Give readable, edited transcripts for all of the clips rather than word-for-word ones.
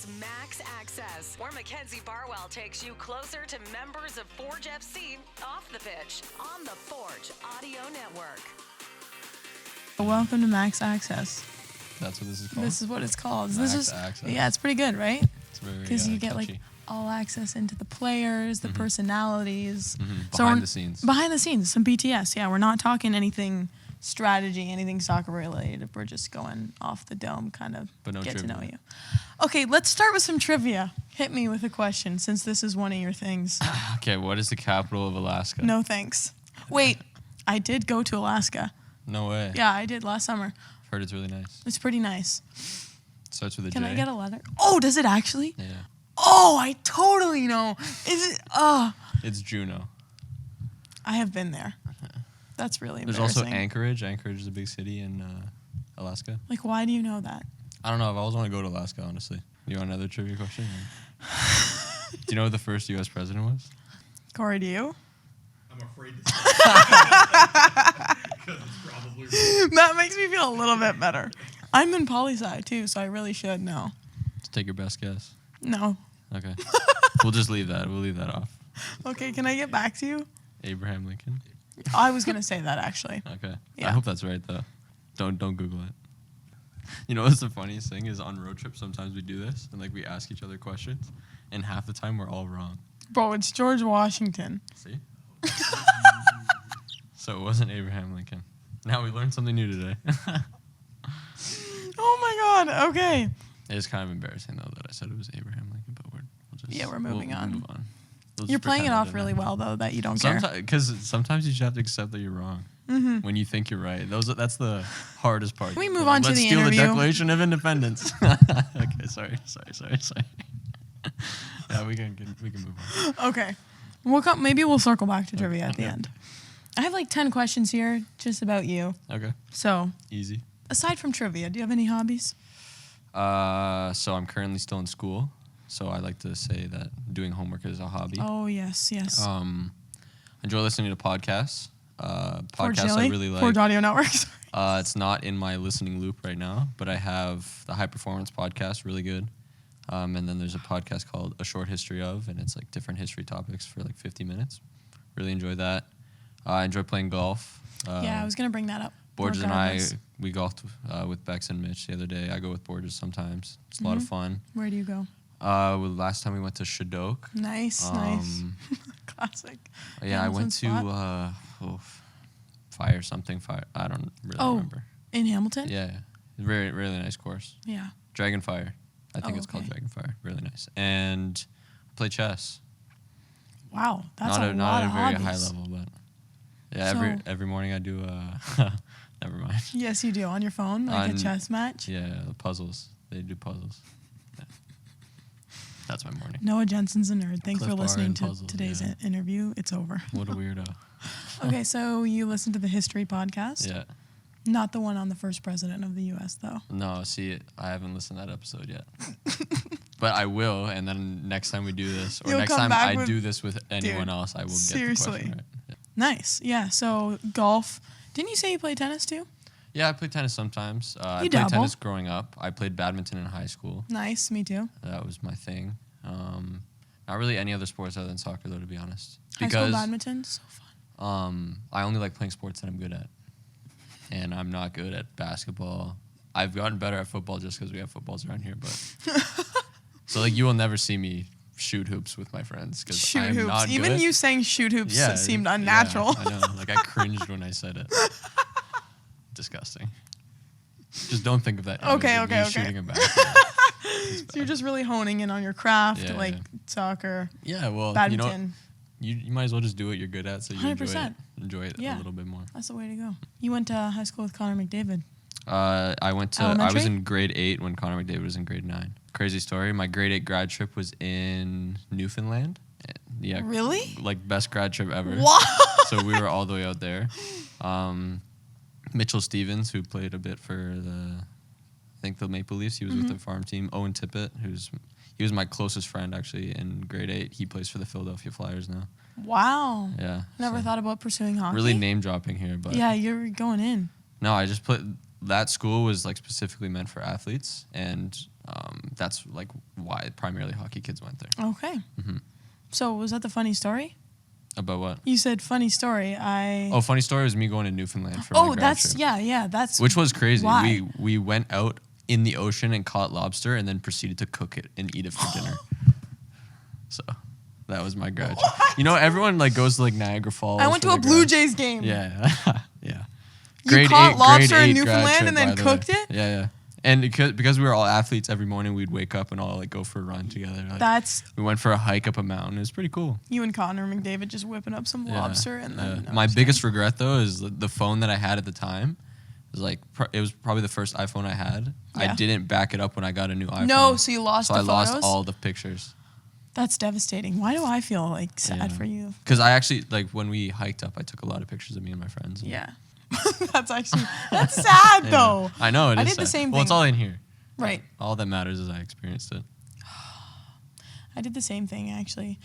is Max Access, where Mackenzie Barwell takes you closer to members of Forge FC off the pitch on the Forge Audio Network. Welcome to Max Access. That's what this is called? This is what it's called. Max Access. Yeah, it's pretty good, right? It's very Because you get catchy. like all access into the players, the personalities. Behind the scenes. Behind the scenes, some BTS. Yeah, we're not talking anything strategy, anything soccer related. We're just going off the dome, kind of But no get trivia. to know you. Okay, let's start with some trivia. Hit me with a question, since this is one of your things. Okay, what is the capital of Alaska? No thanks. Wait, I did go to Alaska. No way. Yeah, I did last summer. Heard it's really nice. It's pretty nice. Starts with a Can J. I get a letter? Oh, does it actually? Yeah. Oh, I totally know. Is it? It's Juneau. I have been there. That's really There's embarrassing. also Anchorage. Anchorage is a big city in Alaska. Like, why do you know that? I don't know. I've always wanted to go to Alaska, honestly. You want another trivia question? Do you know who the first U.S. president was? Corey, do you? I'm afraid to say that. Because it's probably wrong. That makes me feel a little bit better. I'm in poli-sci too, so I really should know. Let's take your best guess. No. Okay. We'll just leave that. We'll leave that off. Okay, can I get back to you? Abraham Lincoln. I was going to say that, actually. Okay. Yeah. I hope that's right, though. Don't Google it. You know what's the funniest thing is on road trips, sometimes we do this, and, like, we ask each other questions, and half the time we're all wrong. Bro, it's George Washington. See? So it wasn't Abraham Lincoln. Now we learned something new today. Oh, my God. Okay. It is kind of embarrassing, though, that I said it was Abraham Lincoln, but we'll just... We're moving on. We'll move on. We'll You're just playing it pretend I off didn't really know. well, though, that you don't care. Because sometimes you just have to accept that you're wrong when you think you're right. That's the hardest part. Can we move on to Let's the steal interview? the Declaration of Independence. Okay, sorry. Yeah, we can move on. Okay. Maybe we'll circle back to trivia at the end. I have like 10 questions here just about you. Okay, So, easy. aside from trivia, do you have any hobbies? So I'm currently still in school, so I like to say that doing homework is a hobby. Oh, yes. I enjoy listening to podcasts. Forge Podcasts Daily? I really like. Forge Audio Networks. It's not in my listening loop right now, but I have the High Performance podcast, really good. And then there's a podcast called A Short History Of, and it's like different history topics for like 50 minutes. Really enjoy that. I enjoy playing golf. Yeah, I was going to bring that up. Borges and I, regardless. we golfed with Bex and Mitch the other day. I go with Borges sometimes. It's a lot of fun. Where do you go? Last time we went to Shadok. Nice. Classic. Yeah, I went to Hamilton Fire. I don't really remember. In Hamilton? Yeah, very really nice course. Yeah. Dragonfire. I think Oh, it's called okay. Dragonfire. Really nice. And play chess. Wow, that's not a lot at a of very hobbies. high level, but yeah, So- every morning I do. Never mind. Yes, you do. On your phone, like a On- chess match. Yeah, the puzzles. They do puzzles. Yeah. That's my morning. Noah Jensen's a nerd. Thanks Cliff for Bar listening and to puzzles, today's yeah. interview. It's over. What a weirdo. Okay, so you listen to the history podcast. Yeah. Not the one on the first president of the U.S., though. No, see, I haven't listened to that episode yet. But I will, and then next time we do this, or You'll next come time back I with- do this with anyone Dude, else, I will get seriously. the question right. Yeah. Nice. Yeah, so golf. Didn't you say you play tennis, too? Yeah, I play tennis sometimes. I You played dabble. tennis growing up. I played badminton in high school. Nice. Me, too. That was my thing. Not really any other sports other than soccer, though, to be honest. High school badminton, so fun. I only like playing sports that I'm good at. And I'm not good at basketball. I've gotten better at football just because we have footballs around here. But so, like, you will never see me shoot hoops with my friends because Shoot I'm hoops. not Even good. you saying shoot hoops Yeah, seemed yeah, unnatural. I know. Like, I cringed when I said it. Disgusting. Just don't think of that. image Okay, of me okay. Shooting a basketball. So you're just really honing in on your craft, Yeah, like yeah. soccer, Yeah, well, badminton. you might as well just do what you're good at, so you enjoy it. 100%. Enjoy it Yeah. a little bit more. That's the way to go. You went to high school with Connor McDavid. I was Elementary? in grade 8 when Connor McDavid was in grade 9. Crazy story. My grade 8 grad trip was in Newfoundland. Yeah. Really? Like best grad trip ever. Wow. So we were all the way out there. Mitchell Stevens, who played a bit for the Maple Leafs, he was with the farm team. Owen Tippett, he was my closest friend actually in grade 8. He plays for the Philadelphia Flyers now. Wow. Yeah. Never so thought about pursuing hockey. really name dropping here, but Yeah, you're going in. no, I just put that school was like specifically meant for athletes, and that's like why primarily hockey kids went there. Okay. Mhm. So was that the funny story? About what? You said funny story. Oh, funny story was me going to Newfoundland for my grad that's trip. yeah. That's Which was crazy. Why? We went out in the ocean and caught lobster and then proceeded to cook it and eat it for dinner. So that was my grad trip. You know, everyone like goes to like Niagara Falls. I went for to a their Blue grad- Jays game. Yeah. Yeah. You caught lobster in grade Newfoundland grad and then trip, by the way. cooked it? Yeah. And because we were all athletes, every morning we'd wake up and all like go for a run together. Like, That's we went for a hike up a mountain. It was pretty cool. you and Connor McDavid just whipping up some Yeah. lobster and then My biggest regret though is the phone that I had at the time. It was like it was probably the first iPhone I had. Yeah. I didn't back it up when I got a new iPhone. No, so you lost So the I lost photos? all the pictures. That's devastating. Why do I feel like sad Yeah. for you? Because I actually like when we hiked up, I took a lot of pictures of me and my friends. Yeah. That's sad Yeah. though. I know it is. I did the sad. same Well, it's thing. all in here. Right. All that matters is I experienced it. I did the same thing actually.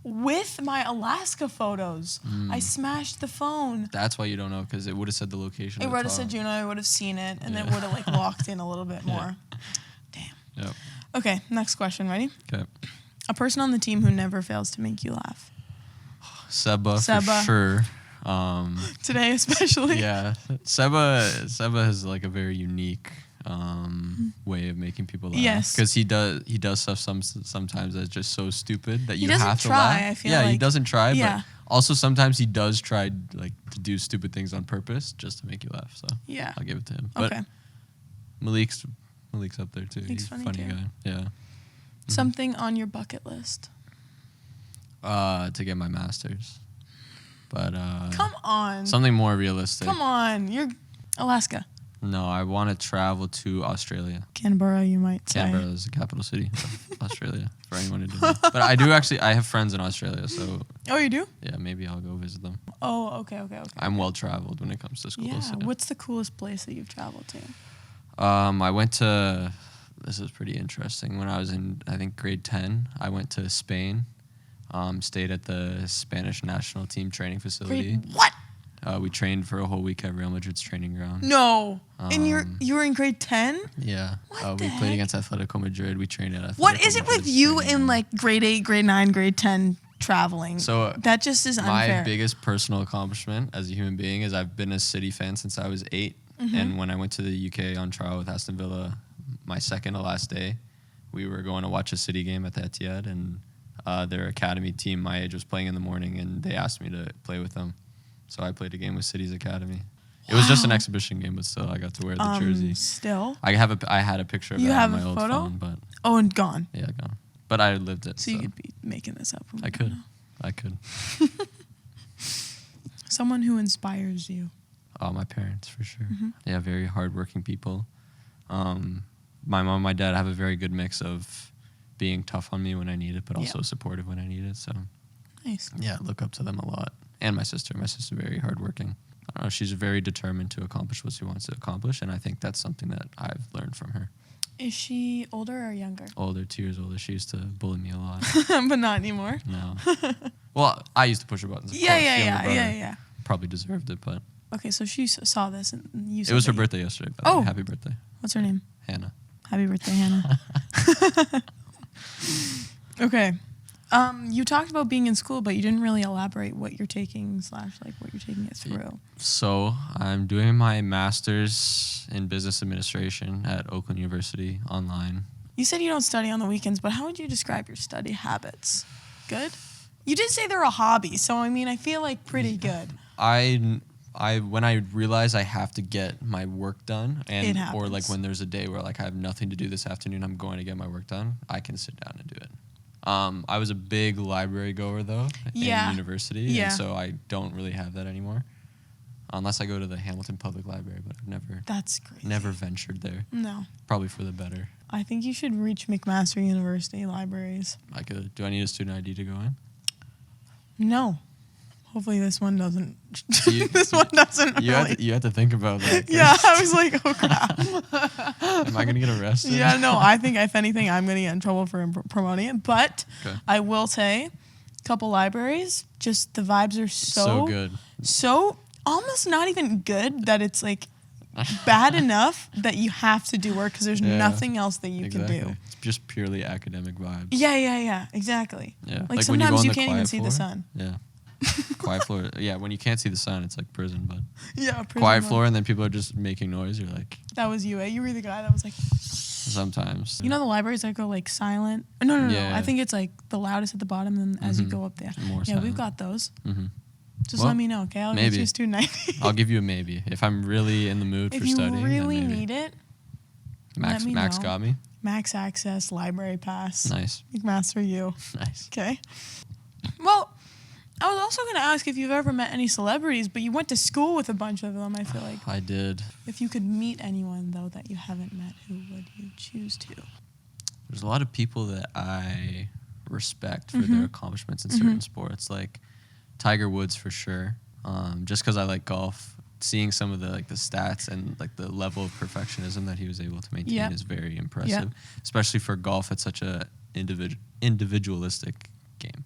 With my Alaska photos, I smashed the phone. That's why you don't know, because it would have said the location. It at the would have top. said Juno, I would have seen it, and it Yeah. would have like locked in a little bit more. Damn. Yep. Okay, next question. Ready? Okay. A person on the team who never fails to make you laugh. Seba Seba. for sure. Today especially. Yeah, Seba has like a very unique way of making people laugh. Yes. Because he does stuff sometimes that's just so stupid that you doesn't have to try, laugh. I feel yeah, he like. doesn't try, Yeah. but also sometimes he does try like to do stupid things on purpose just to make you laugh. So Yeah. I'll give it to him. But Okay. Malik's up there too. Malik's He's a funny funny too. guy. Yeah. Something on your bucket list. To get my master's, but Come on. something more realistic. Come on. You're Alaska. No, I want to travel to Australia. Canberra, you might say. Canberra is the capital city of Australia, for anyone who didn't know. But I have friends in Australia, so Oh, you do? yeah, maybe I'll go visit them. Oh, okay. I'm well traveled when it comes to school. Yeah. So. What's the coolest place that you've traveled to? I went to, this is pretty interesting. When I was in, I think, grade 10, I went to Spain, stayed at the Spanish national team training facility. Grade what? We trained for a whole week at Real Madrid's training ground. No. And you were in grade 10? Yeah. What We the played heck? against Atletico Madrid. We trained at Atletico What is it with Madrid's you training in ground. like grade 8, grade 9, grade 10 traveling? So that just is unfair. my biggest personal accomplishment as a human being is I've been a City fan since I was 8. Mm-hmm. And when I went to the UK on trial with Aston Villa, my second to last day, we were going to watch a City game at the Etihad, and their academy team my age was playing in the morning, and they asked me to play with them. So I played a game with City's academy. It was just an Wow. exhibition game, but still I got to wear the jersey. Still? I had a picture of You it have on my a old photo? phone, but Oh, and gone. yeah, gone. But I lived it. So you could be making this up. I could. I could. Someone who inspires you. Oh, my parents, for sure. Mm-hmm. Yeah, very hardworking people. My mom and my dad have a very good mix of being tough on me when I need it, but also Yeah. supportive when I need it. So, Nice. yeah, look up to them a lot. And my sister. My sister's very hardworking. I don't know, she's very determined to accomplish what she wants to accomplish, and I think that's something that I've learned from her. Is she older or younger? Older, 2 years older. She used to bully me a lot. But not anymore. No. Well, I used to push her buttons. Of Yeah, course. yeah, Younger yeah, brother. yeah, yeah. Probably deserved it, but Okay, so she saw this and you said it was her that birthday yesterday. By the way. Oh. Happy birthday, What's her name? Hannah. Happy birthday, Hannah. Okay. You talked about being in school, but you didn't really elaborate what you're taking / like what you're taking it through. So I'm doing my master's in business administration at Oakland University online. You said you don't study on the weekends, but how would you describe your study habits? Good? You did say they're a hobby, so I mean, I feel like pretty good. I when I realize I have to get my work done, It or like happens. when there's a day where like I have nothing to do this afternoon, I'm going to get my work done. I can sit down and do it. I was a big library goer though Yeah. in university, Yeah. and so I don't really have that anymore, unless I go to the Hamilton Public Library. But I've That's great. never ventured there. No. Probably for the better. I think you should reach McMaster University libraries. I could. Do I need a student ID to go in? No. Hopefully this one doesn't. You- this one doesn't You really. have to think about that. Yeah, I was like, oh crap. Am I gonna get arrested? Yeah, no, I think if anything, I'm going to get in trouble for promoting it. But Okay. I will say, couple libraries, just the vibes are So so good. so almost not even good that it's like bad enough that you have to do work because there's Yeah, nothing else that you can do. It's just purely academic vibes. Yeah, exactly. Yeah. Like when you sometimes go on you the can't even quiet see the floor. sun. Yeah. Quiet floor. Yeah, when you can't see the sun, it's like prison, but Yeah, quiet floor and then people are just making noise. You're like, That was you, eh? You were the guy that was like, sometimes. you know the libraries that go like silent? No. Yeah. I think it's like the loudest at the bottom, and then as you go up there. More Yeah, we've silent. got those. Mm-hmm. Just Well, let me know, okay? I'll get maybe. you a student ID. I'll give you a maybe. If I'm really in the mood If for you studying, then really maybe. need it, Max, let me Max know. got me. max access, library pass. Nice. Mass for you. Nice. Okay. Well, I was also going to ask if you've ever met any celebrities, but you went to school with a bunch of them, I feel like. I did. If you could meet anyone, though, that you haven't met, who would you choose to? There's a lot of people that I respect for Mm-hmm. their accomplishments in certain sports, like Tiger Woods for sure. Just because I like golf, seeing some of the stats and like the level of perfectionism that he was able to maintain Yep. is very impressive, Yep. especially for golf. It's such a individualistic game.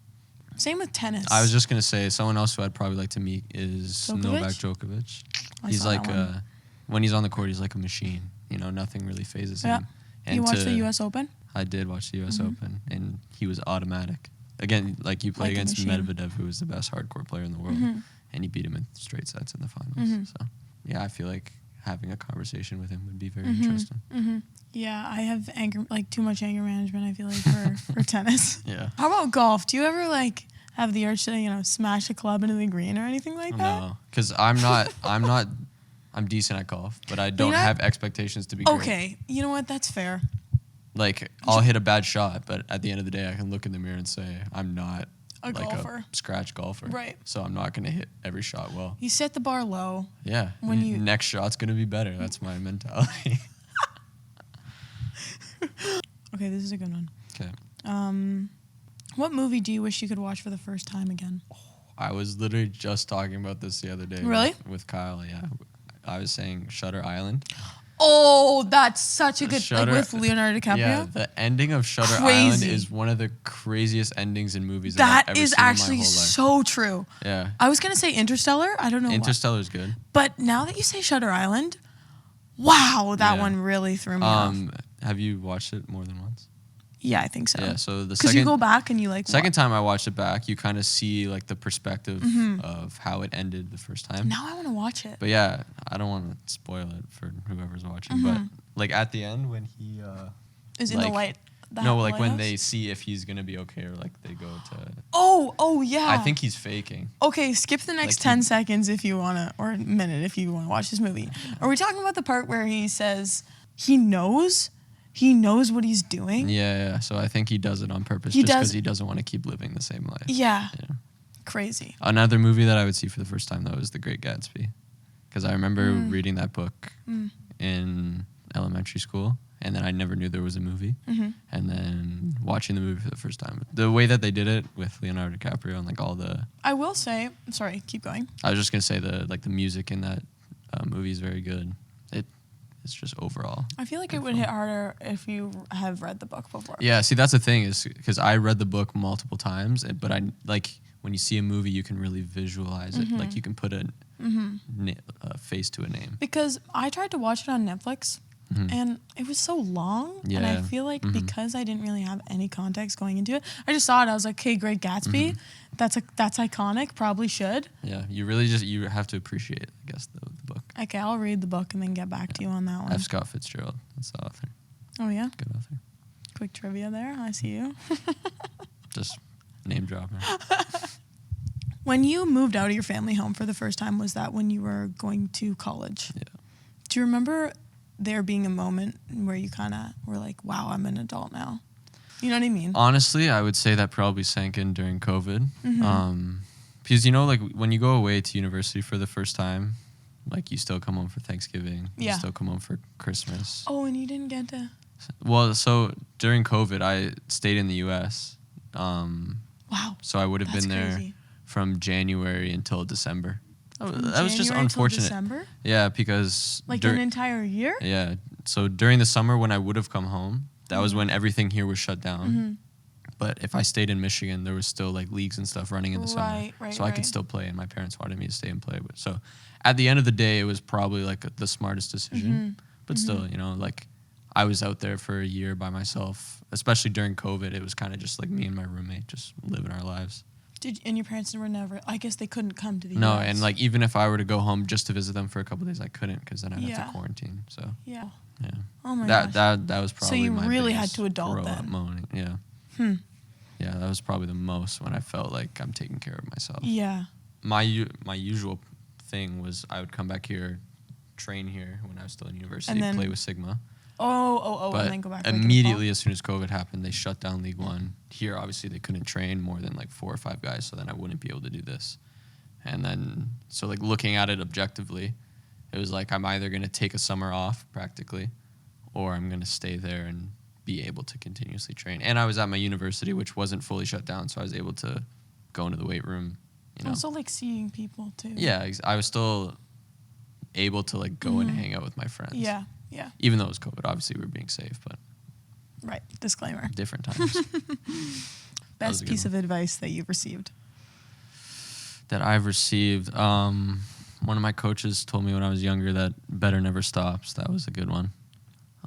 Same with tennis. I was just gonna say someone else who I'd probably like to meet is Djokovic? Novak Djokovic. I He's saw that like one. when he's on the court, he's like a machine. You know, nothing really phases Yeah. him. You watched the U.S. Open? I did watch the U.S. Mhm. Open, and he was automatic. Again, like you play Like a against machine. Medvedev, who was the best hardcore player in the world, Mhm. and he beat him in straight sets in the finals. Mhm. So, yeah, I feel like having a conversation with him would be very Mhm. interesting. Mm-hmm. Yeah, I have too much anger management, I feel like, for tennis. Yeah. How about golf? Do you ever, have the urge to, smash a club into the green or anything like that? No, because I'm decent at golf, but I don't not- have expectations to be great. Okay, you know what? That's fair. Like, I'll hit a bad shot, but at the end of the day, I can look in the mirror and say, I'm not A like golfer. a scratch golfer. Right. So I'm not going to hit every shot well. You set the bar low. Yeah. When you- Next shot's going to be better. That's my mentality. Okay, this is a good one. Okay. What movie do you wish you could watch for the first time again? I was literally just talking about this the other day. Really? With Kyle, yeah. I was saying Shutter Island. Oh, that's such a good Shutter- with Leonardo DiCaprio. Yeah, the ending of Shutter Island Crazy. is one of the craziest endings in movies That I've ever is seen in my actually whole life. so true. Yeah. I was gonna say Interstellar. I don't know why. Interstellar's good. But now that you say Shutter Island, wow, that Yeah. one really threw me off. Have you watched it more than once? Yeah, I think so. Yeah, so the Because you go second back and you second time I watched it back, you kind of see like the perspective of how it ended the first time. Now I want to watch it. But yeah, I don't want to spoil it for whoever's watching. But like at the end when he Is in the like- light. the no, like when lighthouse? they see if he's gonna be okay or like they go to. Oh yeah. I think he's faking. Okay, skip the next Like 10 seconds if you wanna, or a minute if you wanna watch this movie. Are we talking about the part where he says he knows what he's doing? Yeah. So I think he does it on purpose He just because does- he doesn't want to keep living the same life. Yeah. Yeah. Crazy. Another movie that I would see for the first time though is The Great Gatsby, because I remember reading that book in elementary school, and then I never knew there was a movie, and then watching the movie for the first time. The way that they did it with Leonardo DiCaprio and like all the, I will say, sorry, keep going. I was just gonna say the music in that movie is very good. It's just overall. I feel like it would hit harder if you have read the book before. Yeah, see that's the thing is because I read the book multiple times, but I like when you see a movie, you can really visualize it. Like you can put a face to a name. Because I tried to watch it on Netflix and it was so long. And I Yeah. feel like because I didn't really have any context going into it, I just saw it. I was like, okay, Great Gatsby. That's iconic. Probably should. Yeah, you have to appreciate, I guess, the book. Okay, I'll read the book and then get back to you on that one. F. Scott Fitzgerald, that's the author. Oh, yeah? Good author. Quick trivia there. I see you. Just name dropping. When you moved out of your family home for the first time, was that when you were going to college? Yeah. Do you remember there being a moment where you kind of were like, wow, I'm an adult now? You know what I mean? Honestly, I would say that probably sank in during COVID. Mm-hmm. Because, like when you go away to university for the first time, like you still come home for Thanksgiving. Yeah. You still come home for Christmas. Oh, and you didn't get to... Well, so during COVID, I stayed in the U.S. Wow. So I would have That's been there crazy. from January until December. From That was just January till unfortunate. December? Yeah, because Like an entire year? yeah. So during the summer when I would have come home, that was when everything here was shut down. But if I stayed in Michigan, there was still like leagues and stuff running in the summer. Right, so I could still play, and my parents wanted me to stay and play. But so at the end of the day, it was probably like the smartest decision. But still, you know, like I was out there for a year by myself, especially during COVID. It was kind of just like me and my roommate just living our lives. And your parents were never, I guess they couldn't come to the No, US. and like even if I were to go home just to visit them for a couple of days, I couldn't because then I'd have Yeah. to quarantine. So Yeah. yeah. Oh my gosh. That was probably So you my really had biggest to adult grow up then. moment. Yeah. Yeah, that was probably the most when I felt like I'm taking care of myself. Yeah. My usual thing was I would come back here, train here when I was still in university, And then- play with Sigma. And then go back. like, in the immediately as soon as COVID happened, they shut down League One. Here, obviously, they couldn't train more than like 4 or 5 guys, so then I wouldn't be able to do this. And then, so like looking at it objectively, it was like I'm either going to take a summer off practically, or I'm going to stay there and be able to continuously train. And I was at my university, which wasn't fully shut down, so I was able to go into the weight room. You know, Also, like seeing people too. yeah, I was still able to like go and hang out with my friends. Yeah. Yeah. Even though it was COVID, obviously we were being safe, but Right. Disclaimer. different times. Best piece of advice that you've received. That I've received. One of my coaches told me when I was younger that better never stops. That was a good one.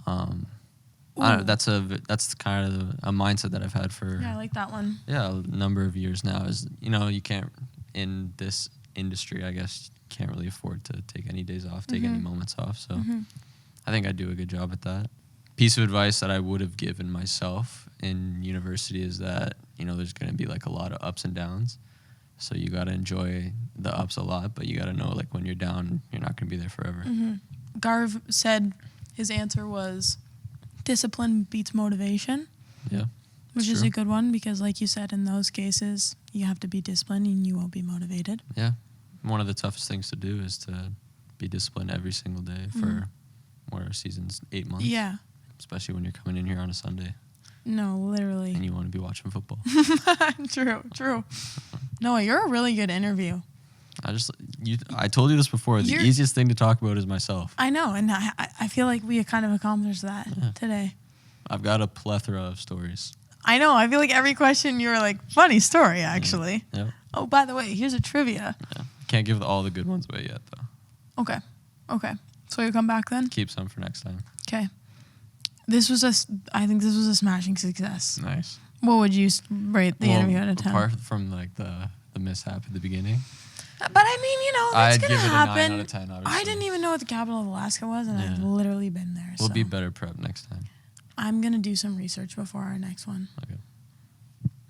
I don't know, that's kind of a mindset that I've had for Yeah, I like that one. a number of years now. Is, you know, you can't, in this industry, I guess, can't really afford to take any days off, take any moments off. So I think I do a good job at that. Piece of advice that I would have given myself in university is that, you know, there's going to be like a lot of ups and downs. So you got to enjoy the ups a lot, but you got to know like when you're down, you're not going to be there forever. Garv said his answer was discipline beats motivation. Yeah. Which it's is true. a good one because, like you said, in those cases, you have to be disciplined and you won't be motivated. Yeah. One of the toughest things to do is to be disciplined every single day for what our season's 8 months. Yeah. Especially when you're coming in here on a Sunday No, literally. and you want to be watching football. True. Noah, you're a really good interview. I told you this before. The You're- easiest thing to talk about is myself. I know, and I feel like we kind of accomplished that today. I've got a plethora of stories. I know. I feel like every question you were like, funny story, actually. Yep. Oh, by the way, here's a trivia. Yeah. Can't give all the good ones away yet, though. Okay. So you come back then? Keep some for next time. Okay. I think this was a smashing success. Nice. What would you rate the interview out of 10? Apart from like the mishap at the beginning, But I mean, you know, that's I'd gonna give it a happen. 9 out of 10, obviously. I didn't even know what the capital of Alaska was, and I've Yeah. literally been there. we'll so be better prepped next time. I'm gonna do some research before our next one. Okay.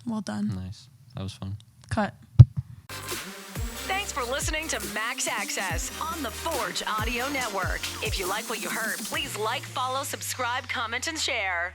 Well done. Nice. That was fun. Cut. Thanks for listening to Max Access on the Forge Audio Network. If you like what you heard, please like, follow, subscribe, comment, and share.